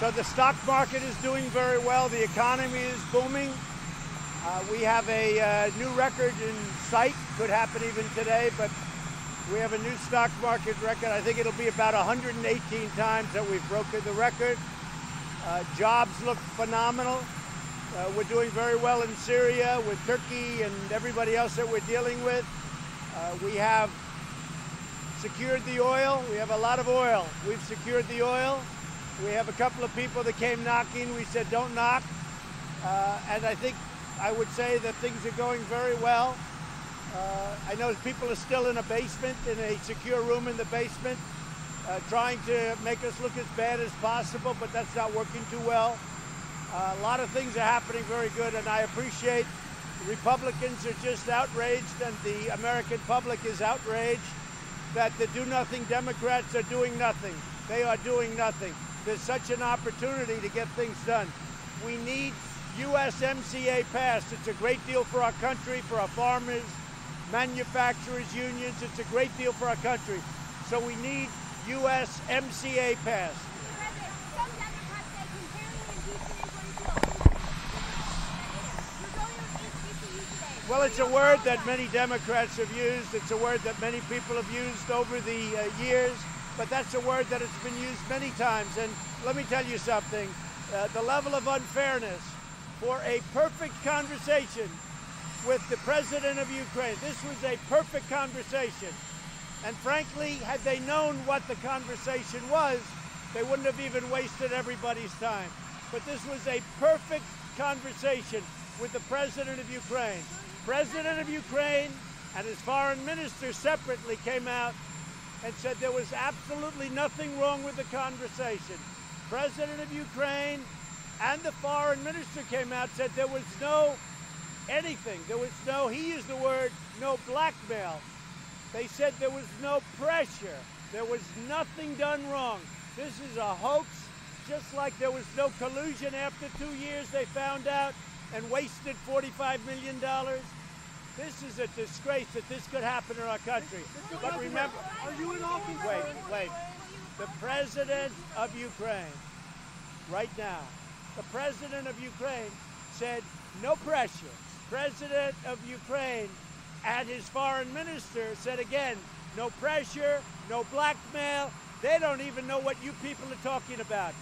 So the stock market is doing very well. The economy is booming. We have a new record in sight. Could happen even today, but we have a new stock market record. I think it'll be about 118 times that we've broken the record. Jobs look phenomenal. We're doing very well in Syria with Turkey and everybody else that we're dealing with. We have secured the oil. We have a lot of oil. We've secured the oil. We have a couple of people that came knocking. We said, don't knock. And I would say that things are going very well. I know people are still in a basement, in a secure room in the basement, trying to make us look as bad as possible, but that's not working too well. A lot of things are happening very good, and I appreciate Republicans are just outraged, and the American public is outraged that the do-nothing Democrats are doing nothing. They are doing nothing. There's such an opportunity to get things done. We need USMCA passed. It's a great deal for our country, for our farmers, manufacturers, unions. It's a great deal for our country. So we need USMCA passed. Well, it's a word that many Democrats have used. It's a word that many people have used over the years, but that's a word that has been used many times. And let me tell you something, the level of unfairness for a perfect conversation with the president of Ukraine. This was a perfect conversation. And frankly, had they known what the conversation was, they wouldn't have even wasted everybody's time. But this was a perfect conversation with the president of Ukraine. President of Ukraine and his foreign minister separately came out and said there was absolutely nothing wrong with the conversation. President of Ukraine and the foreign minister came out and said there was no anything. There was no, he used the word, no blackmail. They said there was no pressure. There was nothing done wrong. This is a hoax, just like there was no collusion after 2 years they found out and wasted $45 million. This is a disgrace that this could happen in our country. But remember, are you in office? Wait. The president of Ukraine, right now, the president of Ukraine said no pressure. President of Ukraine and his foreign minister said again, no pressure, no blackmail. They don't even know what you people are talking about.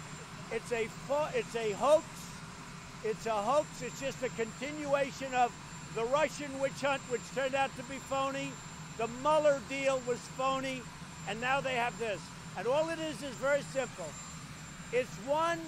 It's a hoax. It's a hoax. It's just a continuation of the Russian witch hunt, which turned out to be phony. The Mueller deal was phony, and now they have this. And all it is very simple. It's one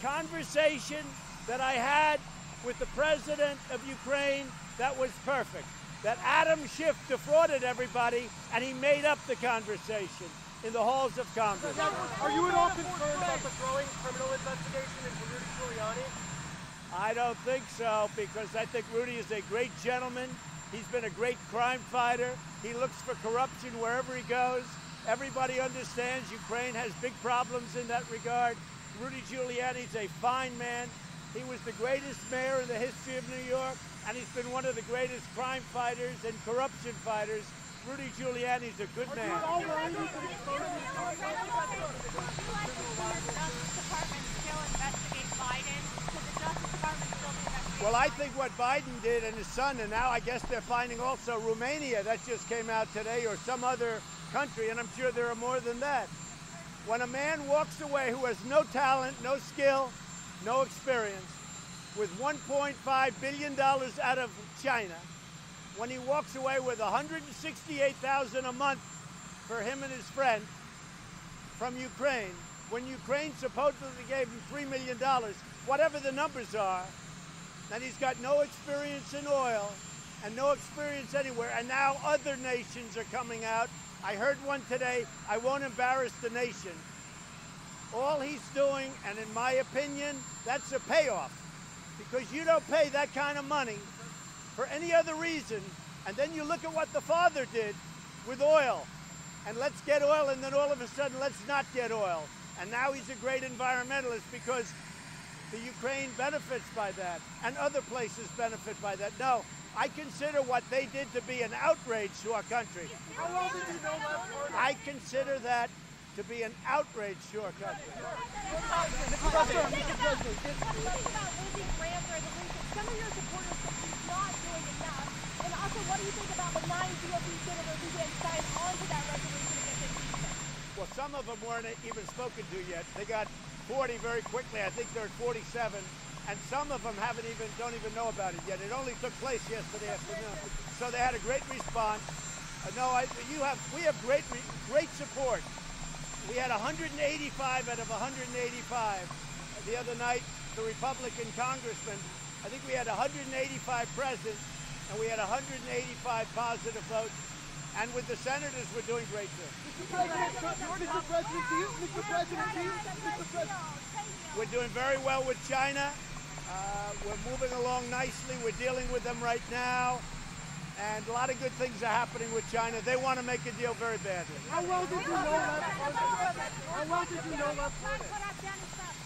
conversation that I had with the president of Ukraine that was perfect. That Adam Schiff defrauded everybody, and he made up the conversation in the halls of Congress. Are you at all concerned about the growing criminal investigation into Rudy Giuliani? I don't think so, because I think Rudy is a great gentleman. He's been a great crime fighter. He looks for corruption wherever he goes. Everybody understands Ukraine has big problems in that regard. Rudy Giuliani's a fine man. He was the greatest mayor in the history of New York, and he's been one of the greatest crime fighters and corruption fighters. Rudy Giuliani's a good man. Well, I think what Biden did and his son, and now I guess they're finding also Romania, that just came out today, or some other country, and I'm sure there are more than that. When a man walks away who has no talent, no skill, no experience, with $1.5 billion out of China, when he walks away with $168,000 a month for him and his friend from Ukraine, when Ukraine supposedly gave him $3 million, whatever the numbers are, and he's got no experience in oil and no experience anywhere, and now other nations are coming out. I heard one today, I won't embarrass the nation. All he's doing, and in my opinion, that's a payoff, because you don't pay that kind of money for any other reason, and then you look at what the father did with oil, and let's get oil, and then all of a sudden let's not get oil. And now he's a great environmentalist because the Ukraine benefits by that, and other places benefit by that. No, I consider what they did to be an outrage to our country. How well did you know that? I consider that to be an outrage to our country. Mr. President, Some of your supporters think he's not doing enough. And also, what do you think about the 9 GOP senators who didn't sign on to that resolution against impeachment? Well, some of them weren't even spoken to yet. They got 40 very quickly. I think they're at 47. And some of them don't even know about it yet. It only took place yesterday afternoon. So they had a great response. We have great support. We had 185 out of 185 the other night. The Republican congressmen, I think we had 185 present, and we had 185 positive votes. And with the senators, we're doing great too. We're doing very well with China. We're moving along nicely. We're dealing with them right now. And a lot of good things are happening with China. They want to make a deal very badly. How well did you know that? How well did you know that?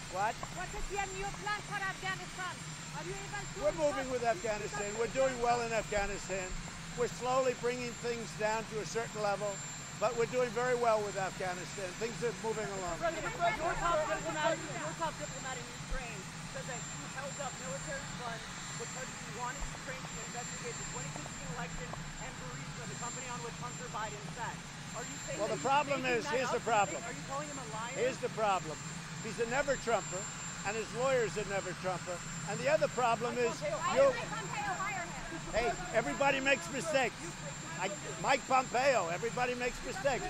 What? What is your new plan for Afghanistan? Are you able to... We're moving with Afghanistan. We're doing well in Afghanistan. We're slowly bringing things down to a certain level, but we're doing very well with Afghanistan. Things are moving along. Your top diplomat in Ukraine said that you held up military funds because you wanted Ukraine to investigate the 2016 election and Burisma, the company on which Hunter Biden sat. Are you saying well, the problem is, here's the problem. Are you calling him a liar? Here's the problem. He's a never-Trumper, and his lawyers are never-Trumper. And the other problem is, hey, everybody makes mistakes. Mike Pompeo, everybody makes mistakes.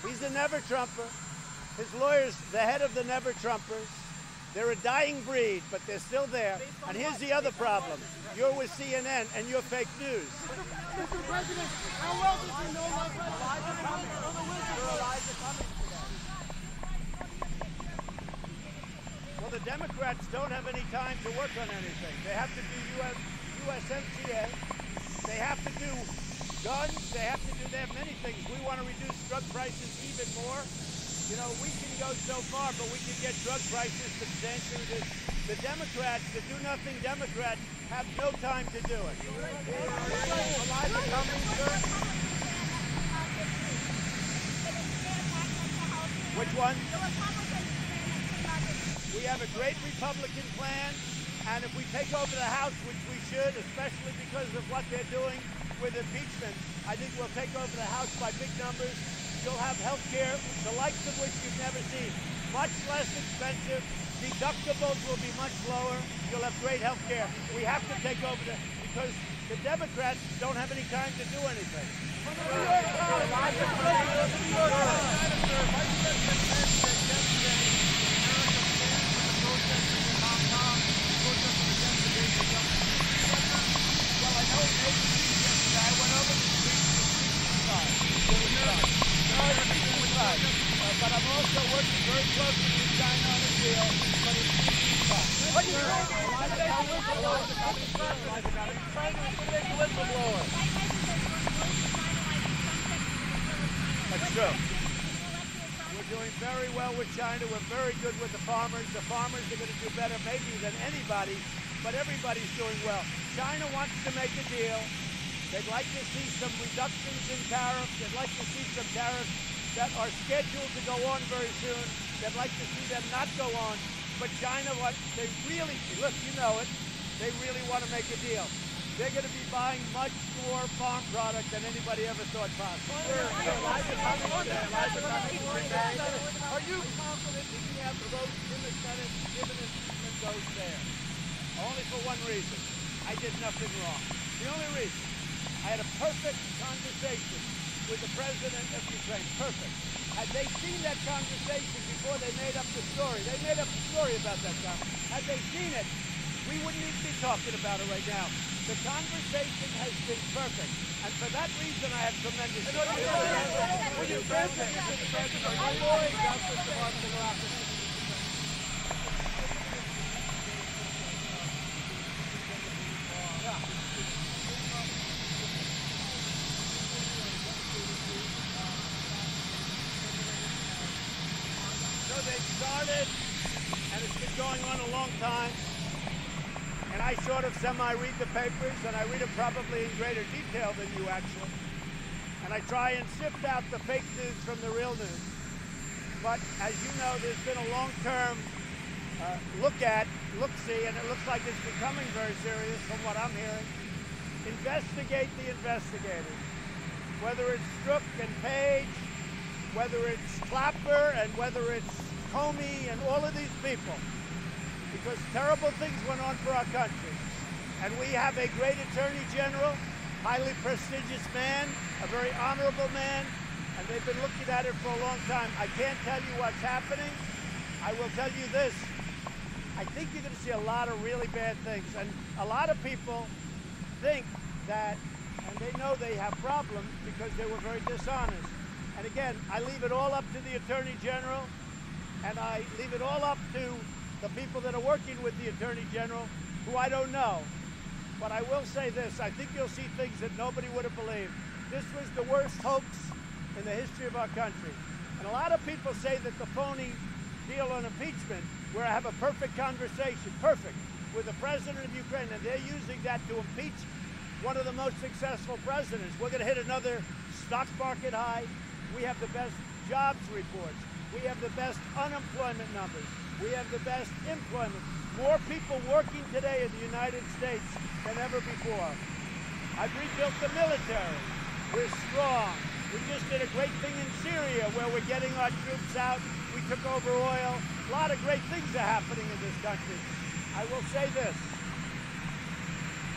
He's a never-Trumper. His lawyers, the head of the never-Trumpers, they're a dying breed, but they're still there. And here's the other problem. You're with CNN, and you're fake news. Mr. President, how well did you know that? Well, the Democrats don't have any time to work on anything. They have to do USMCA. They have to do guns. They have many things. We want to reduce drug prices even more. You know, we can go so far, but we can get drug prices substantially. The Democrats, the do-nothing Democrats, have no time to do it. Which one? We have a great Republican plan, and if we take over the House, which we should, especially because of what they're doing with impeachment, I think we'll take over the House by big numbers. You'll have health care, the likes of which you've never seen. Much less expensive. Deductibles will be much lower. You'll have great health care. We have to take over because the Democrats don't have any time to do anything. But I'm also working very closely with China on a deal. But it's That's true. We're doing very well with China. We're very good with the farmers. The farmers are going to do better maybe than anybody, but everybody's doing well. China wants to make a deal. They'd like to see some reductions in tariffs. They'd like to see some tariffs that are scheduled to go on very soon. They'd like to see them not go on. But China, they really, look, you know it, they really want to make a deal. They're going to be buying much more farm product than anybody ever thought possible. Are you confident that you have the votes in the Senate given impeachment goes there? Only for one reason. I did nothing wrong. The only reason. I had a perfect conversation with the president of Ukraine. Perfect. Had they seen that conversation before they made up the story, they made up a story about that conversation. Had they seen it, we wouldn't even be talking about it right now. The conversation has been perfect. And for that reason, I have tremendous support. Will you translate to the president? I'm Lori Justice Department of Democracy. So they started, and it's been going on a long time. And I sort of semi-read the papers, and I read them probably in greater detail than you actually. And I try and sift out the fake news from the real news. But as you know, there's been a long-term look-see, and it looks like it's becoming very serious from what I'm hearing. Investigate the investigators. Whether it's Strzok and Page, whether it's Clapper, and whether it's Comey and all of these people. Because terrible things went on for our country. And we have a great Attorney General, highly prestigious man, a very honorable man, and they've been looking at it for a long time. I can't tell you what's happening. I will tell you this. I think you're going to see a lot of really bad things. And a lot of people think that, and they know they have problems because they were very dishonest. And again, I leave it all up to the Attorney General, and I leave it all up to the people that are working with the Attorney General, who I don't know. But I will say this, I think you'll see things that nobody would have believed. This was the worst hoax in the history of our country. And a lot of people say that the phony deal on impeachment, where I have a perfect conversation, perfect, with the president of Ukraine, and they're using that to impeach one of the most successful presidents. We're going to hit another stock market high. We have the best jobs reports. We have the best unemployment numbers. We have the best employment. More people working today in the United States than ever before. I've rebuilt the military. We're strong. We just did a great thing in Syria where we're getting our troops out. We took over oil. A lot of great things are happening in this country. I will say this.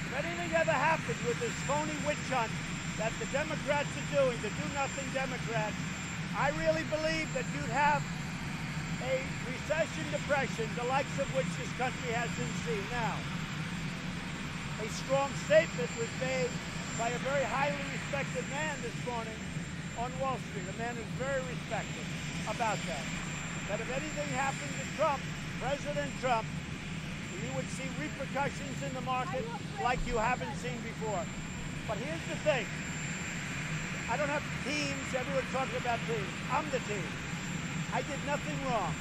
If anything ever happens with this phony witch hunt that the Democrats are doing, the do-nothing Democrats, I really believe that you'd have a recession, depression, the likes of which this country hasn't seen now. A strong statement was made by a very highly respected man this morning on Wall Street, a man who's very respected about that. That if anything happened to Trump, President Trump, you would see repercussions in the market like you haven't seen before. But here's the thing. I don't have teams. Everyone's talking about teams. I'm the team. I did nothing wrong.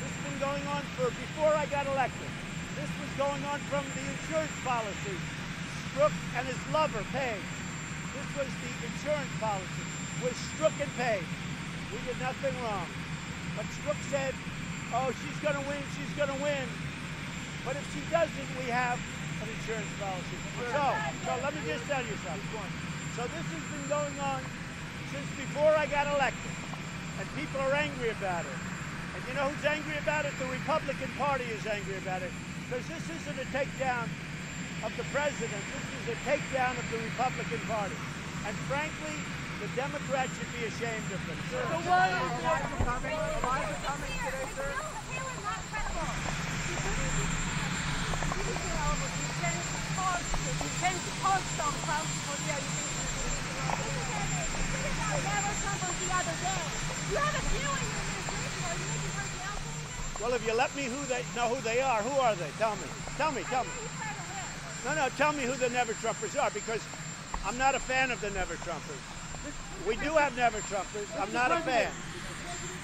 This has been going on before I got elected. This was going on from the insurance policy. Strzok and his lover, Page. This was the insurance policy with Strzok and Page. We did nothing wrong. But Strzok said, oh, she's going to win, she's going to win. But if she doesn't, we have an insurance policy. So let me just tell you something. So this has been going on since before I got elected. And people are angry about it. And you know who's angry about it? The Republican Party is angry about it. Because this isn't a takedown of the president. This is a takedown of the Republican Party. And frankly, the Democrats should be ashamed of themselves. So why is it coming? Why is it coming today, sir? You tend to cause some problems for the never Trumpers the other day. You have a few in your administration. Are you making personnel changes? Well, if you let me know who they are, who are they? Tell me. Tell me. No, tell me who the Never Trumpers are, because I'm not a fan of the Never Trumpers. We do have Never Trumpers. I'm not a fan.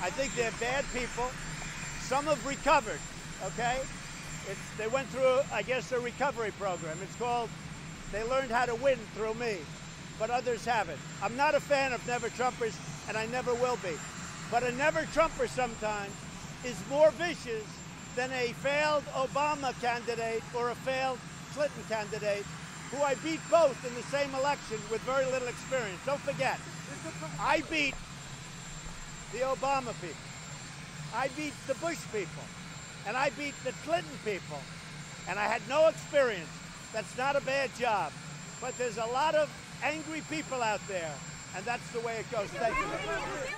I think they're bad people. Some have recovered, okay? They went through, I guess, a recovery program. It's called, they learned how to win through me, but others haven't. I'm not a fan of Never Trumpers, and I never will be. But a Never Trumper sometimes is more vicious than a failed Obama candidate or a failed Clinton candidate, who I beat both in the same election with very little experience. Don't forget, I beat the Obama people. I beat the Bush people. And I beat the Clinton people. And I had no experience. That's not a bad job. But there's a lot of angry people out there. And that's the way it goes. Thank you.